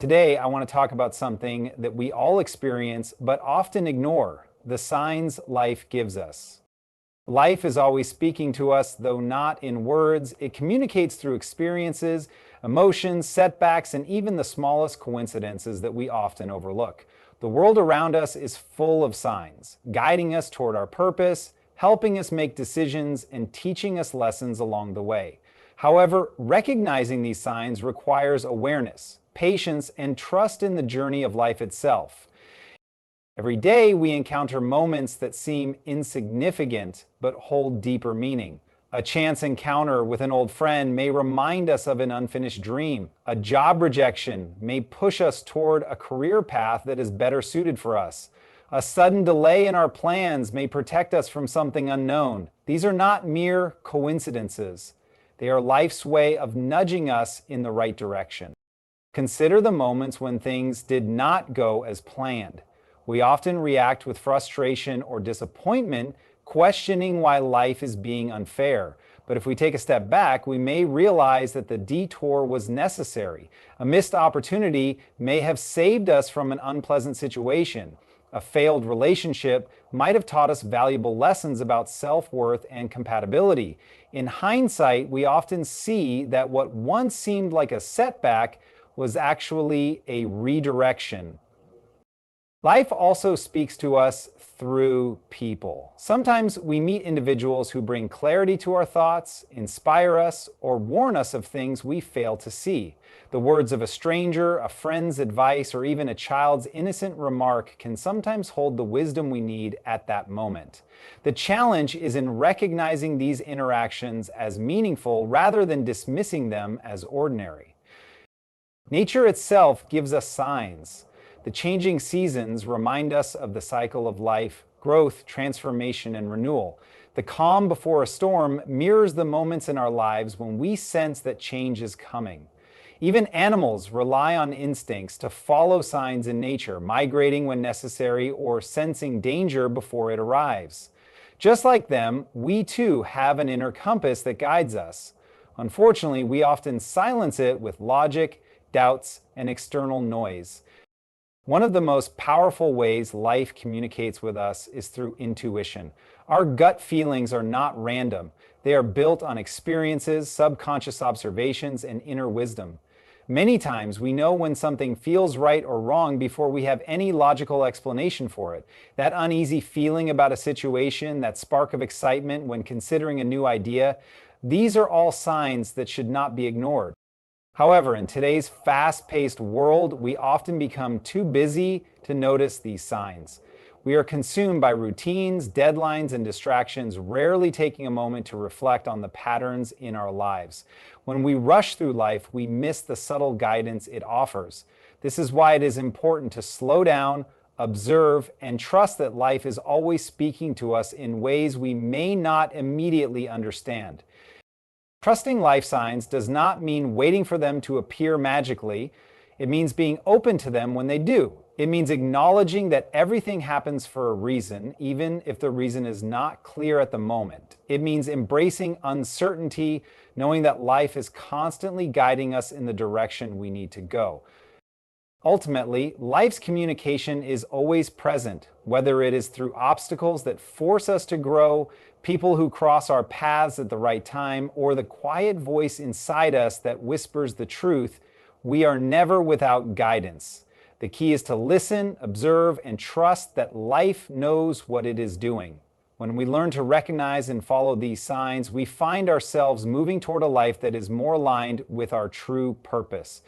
Today, I want to talk about something that we all experience but often ignore: the signs life gives us. Life is always speaking to us, though not in words. It communicates through experiences, emotions, setbacks, and even the smallest coincidences that we often overlook. The world around us is full of signs, guiding us toward our purpose, helping us make decisions, and teaching us lessons along the way. However, recognizing these signs requires awareness, patience, and trust in the journey of life itself. Every day, we encounter moments that seem insignificant but hold deeper meaning. A chance encounter with an old friend may remind us of an unfinished dream. A job rejection may push us toward a career path that is better suited for us. A sudden delay in our plans may protect us from something unknown. These are not mere coincidences. They are life's way of nudging us in the right direction. Consider the moments when things did not go as planned. We often react with frustration or disappointment, questioning why life is being unfair. But if we take a step back, we may realize that the detour was necessary. A missed opportunity may have saved us from an unpleasant situation. A failed relationship might have taught us valuable lessons about self-worth and compatibility. In hindsight, we often see that what once seemed like a setback was actually a redirection. Life also speaks to us through people. Sometimes we meet individuals who bring clarity to our thoughts, inspire us, or warn us of things we fail to see. The words of a stranger, a friend's advice, or even a child's innocent remark can sometimes hold the wisdom we need at that moment. The challenge is in recognizing these interactions as meaningful rather than dismissing them as ordinary. Nature itself gives us signs. The changing seasons remind us of the cycle of life: growth, transformation, and renewal. The calm before a storm mirrors the moments in our lives when we sense that change is coming. Even animals rely on instincts to follow signs in nature, migrating when necessary or sensing danger before it arrives. Just like them, we too have an inner compass that guides us. Unfortunately, we often silence it with logic, doubts, and external noise. One of the most powerful ways life communicates with us is through intuition. Our gut feelings are not random. They are built on experiences, subconscious observations, and inner wisdom. Many times we know when something feels right or wrong before we have any logical explanation for it. That uneasy feeling about a situation, that spark of excitement when considering a new idea, these are all signs that should not be ignored. However, in today's fast-paced world, we often become too busy to notice these signs. We are consumed by routines, deadlines, and distractions, rarely taking a moment to reflect on the patterns in our lives. When we rush through life, we miss the subtle guidance it offers. This is why it is important to slow down, observe, and trust that life is always speaking to us in ways we may not immediately understand. Trusting life signs does not mean waiting for them to appear magically. It means being open to them when they do. It means acknowledging that everything happens for a reason, even if the reason is not clear at the moment. It means embracing uncertainty, knowing that life is constantly guiding us in the direction we need to go. Ultimately, life's communication is always present, whether it is through obstacles that force us to grow, people who cross our paths at the right time, or the quiet voice inside us that whispers the truth. We are never without guidance. The key is to listen, observe, and trust that life knows what it is doing. When we learn to recognize and follow these signs, we find ourselves moving toward a life that is more aligned with our true purpose.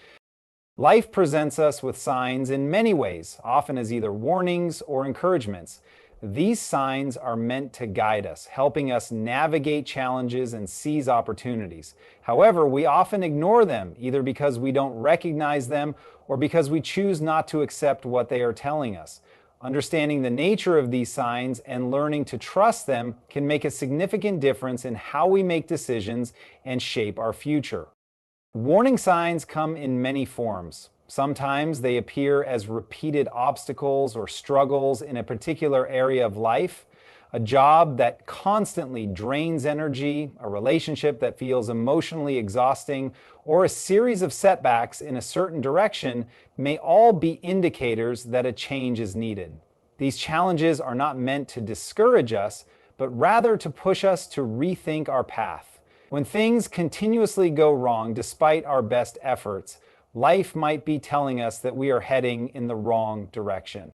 Life presents us with signs in many ways, often as either warnings or encouragements. These signs are meant to guide us, helping us navigate challenges and seize opportunities. However, we often ignore them, either because we don't recognize them or because we choose not to accept what they are telling us. Understanding the nature of these signs and learning to trust them can make a significant difference in how we make decisions and shape our future. Warning signs come in many forms. Sometimes they appear as repeated obstacles or struggles in a particular area of life. A job that constantly drains energy, a relationship that feels emotionally exhausting, or a series of setbacks in a certain direction may all be indicators that a change is needed. These challenges are not meant to discourage us, but rather to push us to rethink our path. When things continuously go wrong despite our best efforts, life might be telling us that we are heading in the wrong direction.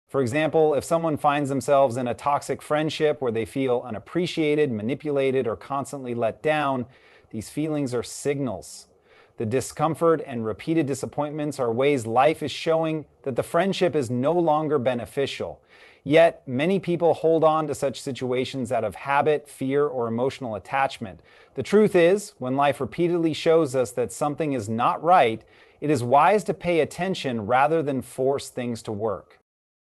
For example, if someone finds themselves in a toxic friendship where they feel unappreciated, manipulated, or constantly let down, these feelings are signals. The discomfort and repeated disappointments are ways life is showing that the friendship is no longer beneficial. Yet, many people hold on to such situations out of habit, fear, or emotional attachment. The truth is, when life repeatedly shows us that something is not right, it is wise to pay attention rather than force things to work.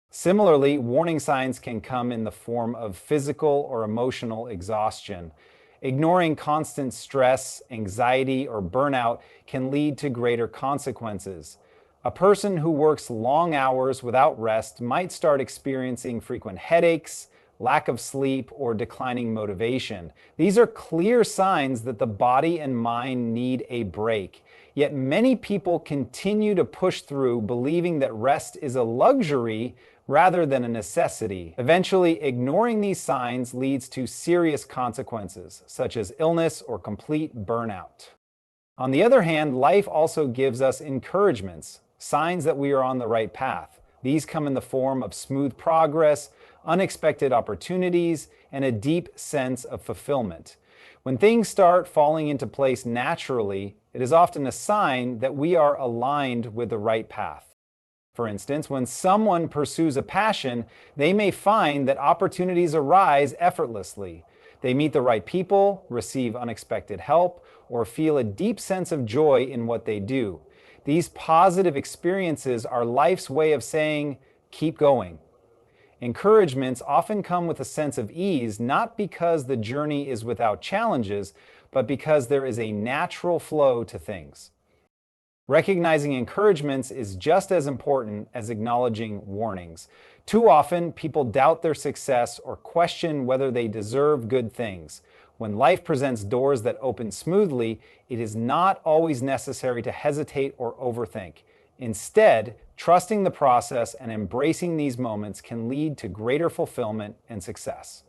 Similarly, warning signs can come in the form of physical or emotional exhaustion. Ignoring constant stress, anxiety, or burnout can lead to greater consequences. A person who works long hours without rest might start experiencing frequent headaches, lack of sleep, or declining motivation. These are clear signs that the body and mind need a break. Yet many people continue to push through, believing that rest is a luxury rather than a necessity. Eventually, ignoring these signs leads to serious consequences, such as illness or complete burnout. On the other hand, life also gives us encouragements, signs that we are on the right path. These come in the form of smooth progress, unexpected opportunities, and a deep sense of fulfillment. When things start falling into place naturally, it is often a sign that we are aligned with the right path. For instance, when someone pursues a passion, they may find that opportunities arise effortlessly. They meet the right people, receive unexpected help, or feel a deep sense of joy in what they do. These positive experiences are life's way of saying, keep going. Encouragements often come with a sense of ease, not because the journey is without challenges, but because there is a natural flow to things. Recognizing encouragements is just as important as acknowledging warnings. Too often, people doubt their success or question whether they deserve good things. When life presents doors that open smoothly, it is not always necessary to hesitate or overthink. Instead, trusting the process and embracing these moments can lead to greater fulfillment and success.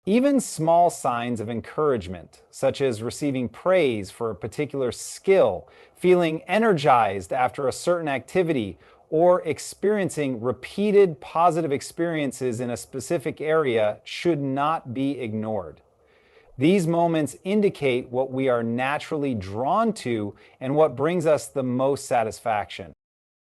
Even small signs of encouragement, such as receiving praise for a particular skill, feeling energized after a certain activity, or experiencing repeated positive experiences in a specific area, should not be ignored. These moments indicate what we are naturally drawn to and what brings us the most satisfaction.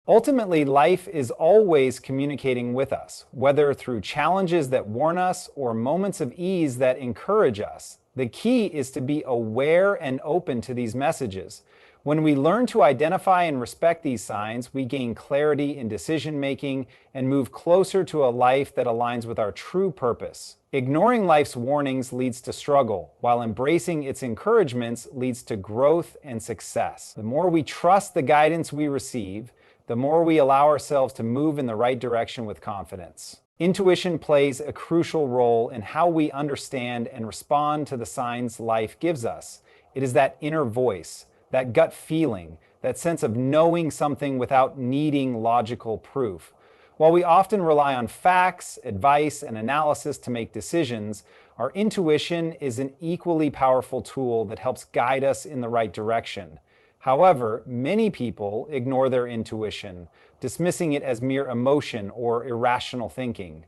Ultimately, life is always communicating with us, whether through challenges that warn us or moments of ease that encourage us. The key is to be aware and open to these messages. When we learn to identify and respect these signs, we gain clarity in decision making and move closer to a life that aligns with our true purpose. Ignoring life's warnings leads to struggle, while embracing its encouragements leads to growth and success. The more we trust the guidance we receive, the more we allow ourselves to move in the right direction with confidence. Intuition plays a crucial role in how we understand and respond to the signs life gives us. It is that inner voice, that gut feeling, that sense of knowing something without needing logical proof. While we often rely on facts, advice, and analysis to make decisions, our intuition is an equally powerful tool that helps guide us in the right direction. However, many people ignore their intuition, dismissing it as mere emotion or irrational thinking.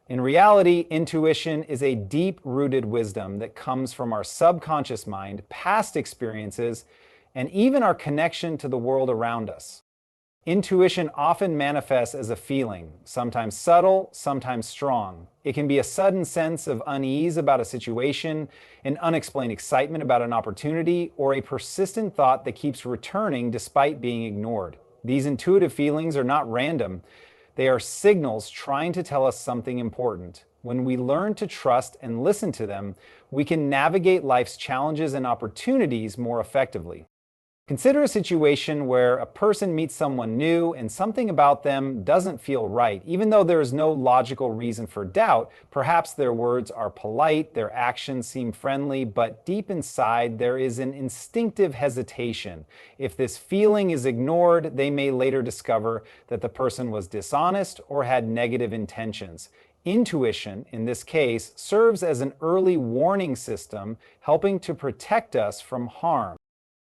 In reality, intuition is a deep-rooted wisdom that comes from our subconscious mind, past experiences, and even our connection to the world around us. Intuition often manifests as a feeling, sometimes subtle, sometimes strong. It can be a sudden sense of unease about a situation, an unexplained excitement about an opportunity, or a persistent thought that keeps returning despite being ignored. These intuitive feelings are not random. They are signals trying to tell us something important. When we learn to trust and listen to them, we can navigate life's challenges and opportunities more effectively. Consider a situation where a person meets someone new and something about them doesn't feel right. Even though there is no logical reason for doubt, perhaps their words are polite, their actions seem friendly, but deep inside there is an instinctive hesitation. If this feeling is ignored, they may later discover that the person was dishonest or had negative intentions. Intuition, in this case, serves as an early warning system, helping to protect us from harm.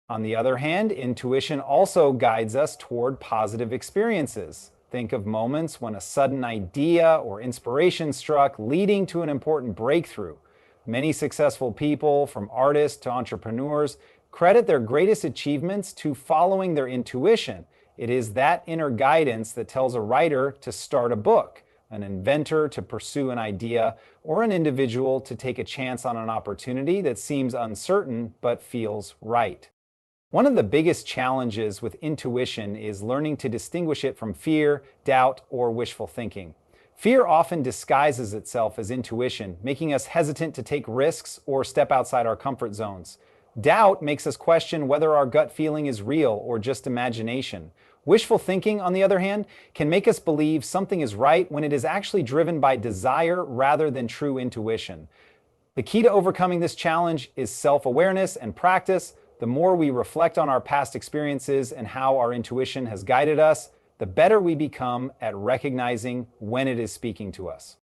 On the other hand, intuition also guides us toward positive experiences. Think of moments when a sudden idea or inspiration struck, leading to an important breakthrough. Many successful people, from artists to entrepreneurs, credit their greatest achievements to following their intuition. It is that inner guidance that tells a writer to start a book, an inventor to pursue an idea, or an individual to take a chance on an opportunity that seems uncertain but feels right. One of the biggest challenges with intuition is learning to distinguish it from fear, doubt, or wishful thinking. Fear often disguises itself as intuition, making us hesitant to take risks or step outside our comfort zones. Doubt makes us question whether our gut feeling is real or just imagination. Wishful thinking, on the other hand, can make us believe something is right when it is actually driven by desire rather than true intuition. The key to overcoming this challenge is self-awareness and practice. The more we reflect on our past experiences and how our intuition has guided us, the better we become at recognizing when it is speaking to us.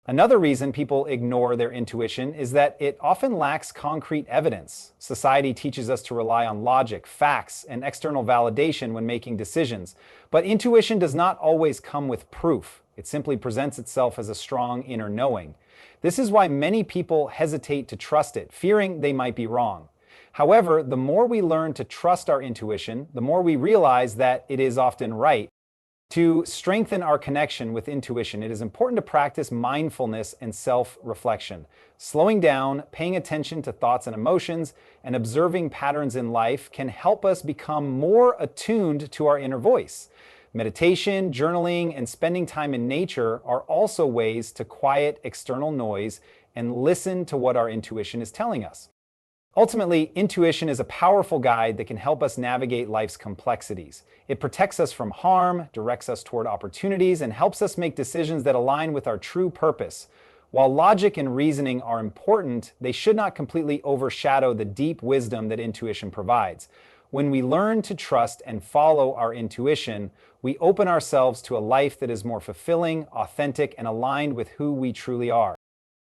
Another reason people ignore their intuition is that it often lacks concrete evidence. Society teaches us to rely on logic, facts, and external validation when making decisions. But intuition does not always come with proof. It simply presents itself as a strong inner knowing. This is why many people hesitate to trust it, fearing they might be wrong. However, the more we learn to trust our intuition, the more we realize that it is often right. To strengthen our connection with intuition, it is important to practice mindfulness and self-reflection. Slowing down, paying attention to thoughts and emotions, and observing patterns in life can help us become more attuned to our inner voice. Meditation, journaling, and spending time in nature are also ways to quiet external noise and listen to what our intuition is telling us. Ultimately, intuition is a powerful guide that can help us navigate life's complexities. It protects us from harm, directs us toward opportunities, and helps us make decisions that align with our true purpose. While logic and reasoning are important, they should not completely overshadow the deep wisdom that intuition provides. When we learn to trust and follow our intuition, we open ourselves to a life that is more fulfilling, authentic, and aligned with who we truly are.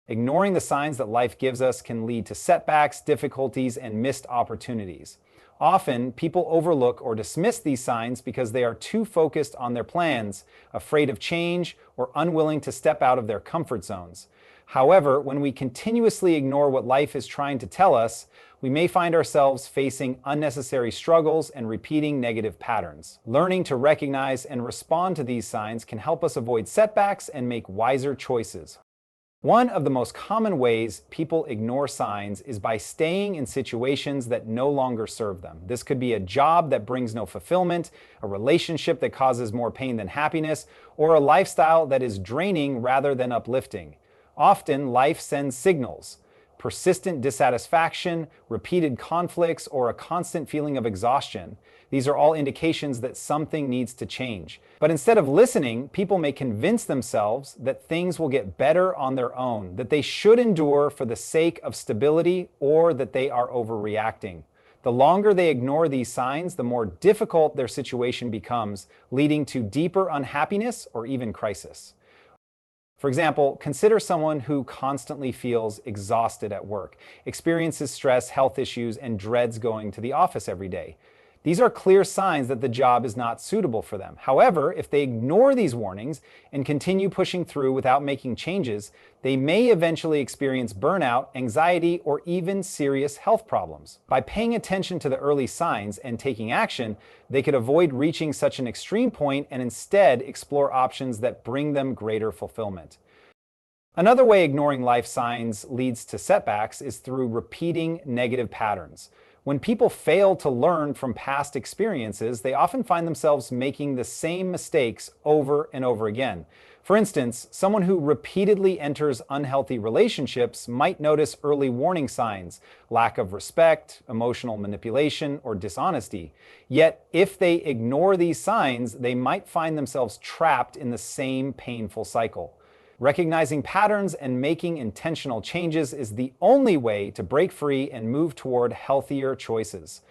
Ignoring the signs that life gives us can lead to setbacks, difficulties, and missed opportunities. Often, people overlook or dismiss these signs because they are too focused on their plans, afraid of change, or unwilling to step out of their comfort zones. However, when we continuously ignore what life is trying to tell us, we may find ourselves facing unnecessary struggles and repeating negative patterns. Learning to recognize and respond to these signs can help us avoid setbacks and make wiser choices. One of the most common ways people ignore signs is by staying in situations that no longer serve them. This could be a job that brings no fulfillment, a relationship that causes more pain than happiness, or a lifestyle that is draining rather than uplifting. Often, life sends signals. Persistent dissatisfaction, repeated conflicts, or a constant feeling of exhaustion. These are all indications that something needs to change. But instead of listening, people may convince themselves that things will get better on their own, that they should endure for the sake of stability, or that they are overreacting. The longer they ignore these signs, the more difficult their situation becomes, leading to deeper unhappiness or even crisis. For example, consider someone who constantly feels exhausted at work, experiences stress, health issues, and dreads going to the office every day. These are clear signs that the job is not suitable for them. However, if they ignore these warnings and continue pushing through without making changes, they may eventually experience burnout, anxiety, or even serious health problems. By paying attention to the early signs and taking action, they could avoid reaching such an extreme point and instead explore options that bring them greater fulfillment. Another way ignoring life signs leads to setbacks is through repeating negative patterns. When people fail to learn from past experiences, they often find themselves making the same mistakes over and over again. For instance, someone who repeatedly enters unhealthy relationships might notice early warning signs, lack of respect, emotional manipulation, or dishonesty. Yet, if they ignore these signs, they might find themselves trapped in the same painful cycle. Recognizing patterns and making intentional changes is the only way to break free and move toward healthier choices.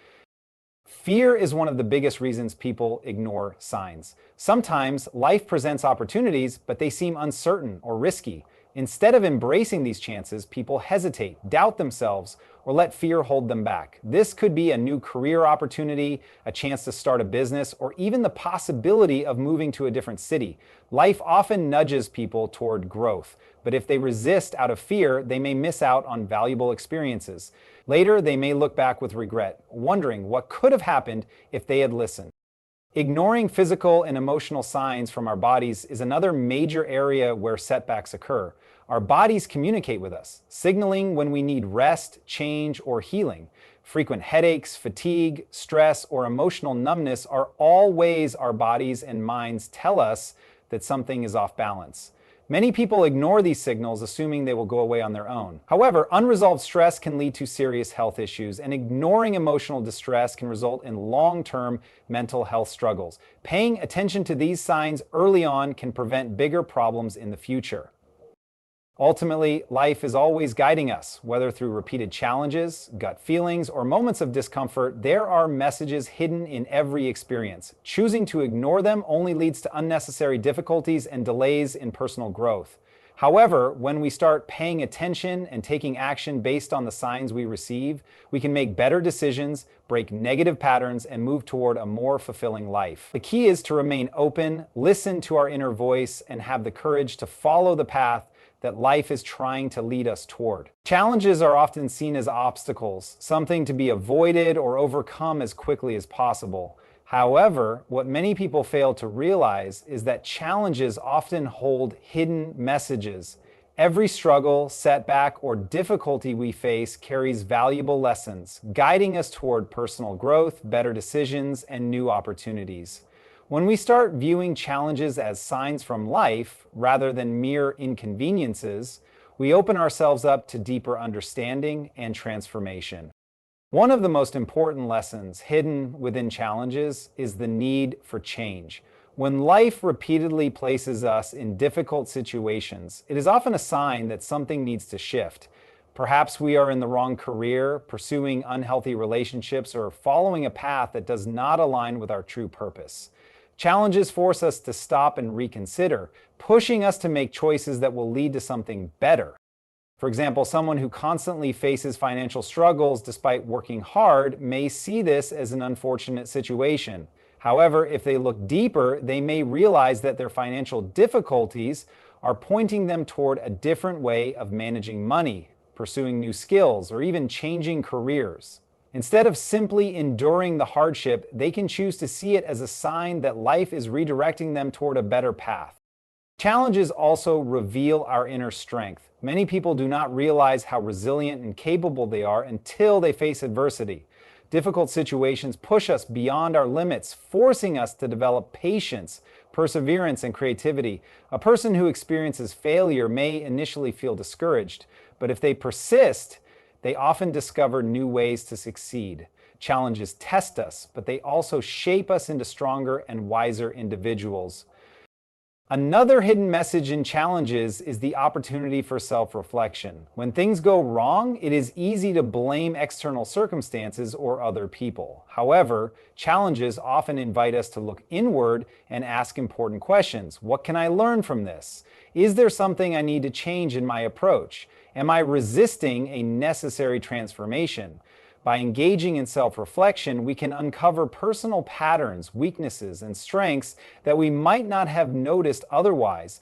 Fear is one of the biggest reasons people ignore signs. Sometimes life presents opportunities, but they seem uncertain or risky. Instead of embracing these chances, people hesitate, doubt themselves, or let fear hold them back. This could be a new career opportunity, a chance to start a business, or even the possibility of moving to a different city. Life often nudges people toward growth, but if they resist out of fear, they may miss out on valuable experiences. Later, they may look back with regret, wondering what could have happened if they had listened. Ignoring physical and emotional signs from our bodies is another major area where setbacks occur. Our bodies communicate with us, signaling when we need rest, change, or healing. Frequent headaches, fatigue, stress, or emotional numbness are all ways our bodies and minds tell us that something is off balance. Many people ignore these signals, assuming they will go away on their own. However, unresolved stress can lead to serious health issues, and ignoring emotional distress can result in long-term mental health struggles. Paying attention to these signs early on can prevent bigger problems in the future. Ultimately, life is always guiding us, whether through repeated challenges, gut feelings, or moments of discomfort. There are messages hidden in every experience. Choosing to ignore them only leads to unnecessary difficulties and delays in personal growth. However, when we start paying attention and taking action based on the signs we receive, we can make better decisions, break negative patterns, and move toward a more fulfilling life. The key is to remain open, listen to our inner voice, and have the courage to follow the path that life is trying to lead us toward. Challenges are often seen as obstacles, something to be avoided or overcome as quickly as possible. However, what many people fail to realize is that challenges often hold hidden messages. Every struggle, setback, or difficulty we face carries valuable lessons, guiding us toward personal growth, better decisions, and new opportunities. When we start viewing challenges as signs from life rather than mere inconveniences, we open ourselves up to deeper understanding and transformation. One of the most important lessons hidden within challenges is the need for change. When life repeatedly places us in difficult situations, it is often a sign that something needs to shift. Perhaps we are in the wrong career, pursuing unhealthy relationships, or following a path that does not align with our true purpose. Challenges force us to stop and reconsider, pushing us to make choices that will lead to something better. For example, someone who constantly faces financial struggles despite working hard may see this as an unfortunate situation. However, if they look deeper, they may realize that their financial difficulties are pointing them toward a different way of managing money, pursuing new skills, or even changing careers. Instead of simply enduring the hardship, they can choose to see it as a sign that life is redirecting them toward a better path. Challenges also reveal our inner strength. Many people do not realize how resilient and capable they are until they face adversity. Difficult situations push us beyond our limits, forcing us to develop patience, perseverance, and creativity. A person who experiences failure may initially feel discouraged, but if they persist, they often discover new ways to succeed. Challenges test us, but they also shape us into stronger and wiser individuals. Another hidden message in challenges is the opportunity for self-reflection. When things go wrong, it is easy to blame external circumstances or other people. However, challenges often invite us to look inward and ask important questions. What can I learn from this? Is there something I need to change in my approach? Am I resisting a necessary transformation? By engaging in self-reflection, we can uncover personal patterns, weaknesses, and strengths that we might not have noticed otherwise.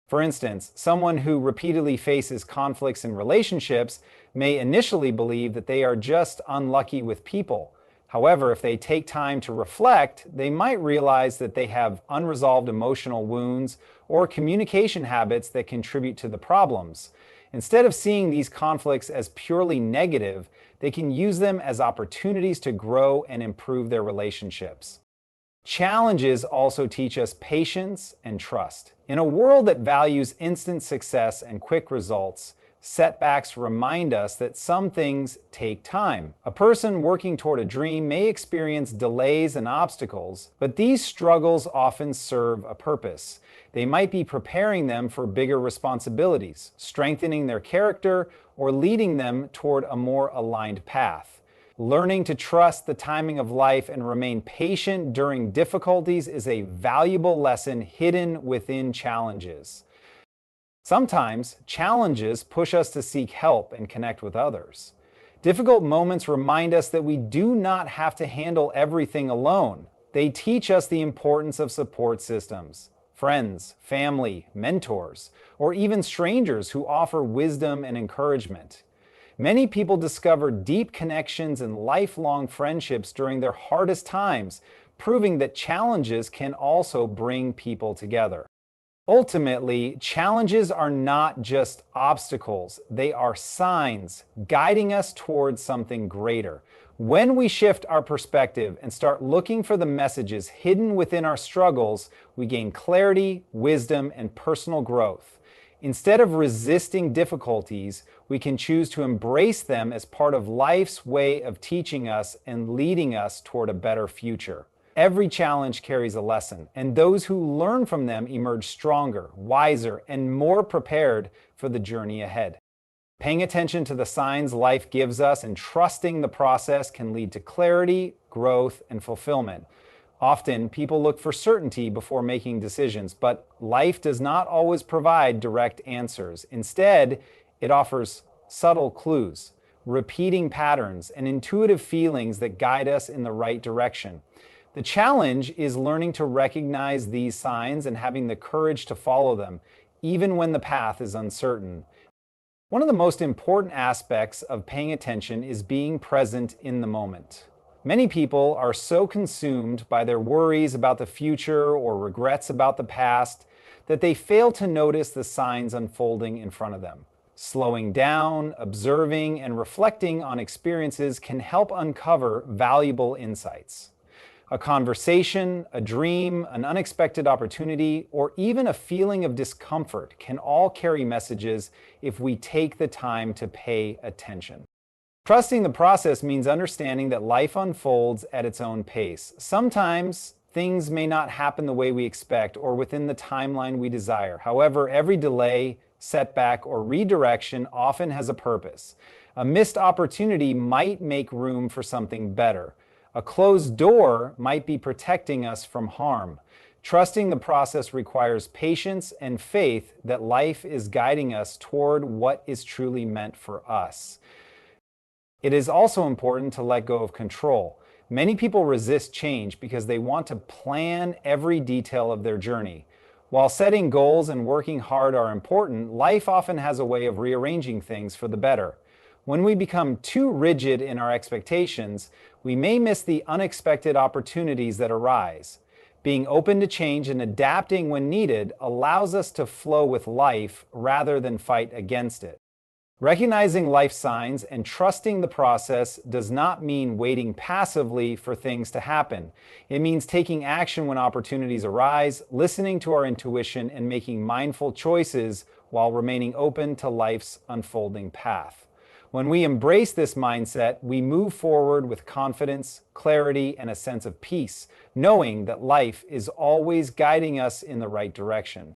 For instance, someone who repeatedly faces conflicts in relationships may initially believe that they are just unlucky with people. However, if they take time to reflect, they might realize that they have unresolved emotional wounds or communication habits that contribute to the problems. Instead of seeing these conflicts as purely negative, they can use them as opportunities to grow and improve their relationships. Challenges also teach us patience and trust. In a world that values instant success and quick results, setbacks remind us that some things take time. A person working toward a dream may experience delays and obstacles, but these struggles often serve a purpose. They might be preparing them for bigger responsibilities, strengthening their character, or leading them toward a more aligned path. Learning to trust the timing of life and remain patient during difficulties is a valuable lesson hidden within challenges. Sometimes, challenges push us to seek help and connect with others. Difficult moments remind us that we do not have to handle everything alone. They teach us the importance of support systems, friends, family, mentors, or even strangers who offer wisdom and encouragement. Many people discover deep connections and lifelong friendships during their hardest times, proving that challenges can also bring people together. Ultimately, challenges are not just obstacles, they are signs guiding us towards something greater. When we shift our perspective and start looking for the messages hidden within our struggles, we gain clarity, wisdom, and personal growth. Instead of resisting difficulties, we can choose to embrace them as part of life's way of teaching us and leading us toward a better future. Every challenge carries a lesson, and those who learn from them emerge stronger, wiser, and more prepared for the journey ahead. Paying attention to the signs life gives us and trusting the process can lead to clarity, growth, and fulfillment. Often, people look for certainty before making decisions, but life does not always provide direct answers. Instead, it offers subtle clues, repeating patterns, and intuitive feelings that guide us in the right direction. The challenge is learning to recognize these signs and having the courage to follow them, even when the path is uncertain. One of the most important aspects of paying attention is being present in the moment. Many people are so consumed by their worries about the future or regrets about the past that they fail to notice the signs unfolding in front of them. Slowing down, observing, and reflecting on experiences can help uncover valuable insights. A conversation, a dream, an unexpected opportunity, or even a feeling of discomfort can all carry messages if we take the time to pay attention. Trusting the process means understanding that life unfolds at its own pace. Sometimes things may not happen the way we expect or within the timeline we desire. However, every delay, setback, or redirection often has a purpose. A missed opportunity might make room for something better. A closed door might be protecting us from harm. Trusting the process requires patience and faith that life is guiding us toward what is truly meant for us. It is also important to let go of control. Many people resist change because they want to plan every detail of their journey. While setting goals and working hard are important, life often has a way of rearranging things for the better. When we become too rigid in our expectations, we may miss the unexpected opportunities that arise. Being open to change and adapting when needed allows us to flow with life rather than fight against it. Recognizing life signs and trusting the process does not mean waiting passively for things to happen. It means taking action when opportunities arise, listening to our intuition, and making mindful choices while remaining open to life's unfolding path. When we embrace this mindset, we move forward with confidence, clarity, and a sense of peace, knowing that life is always guiding us in the right direction.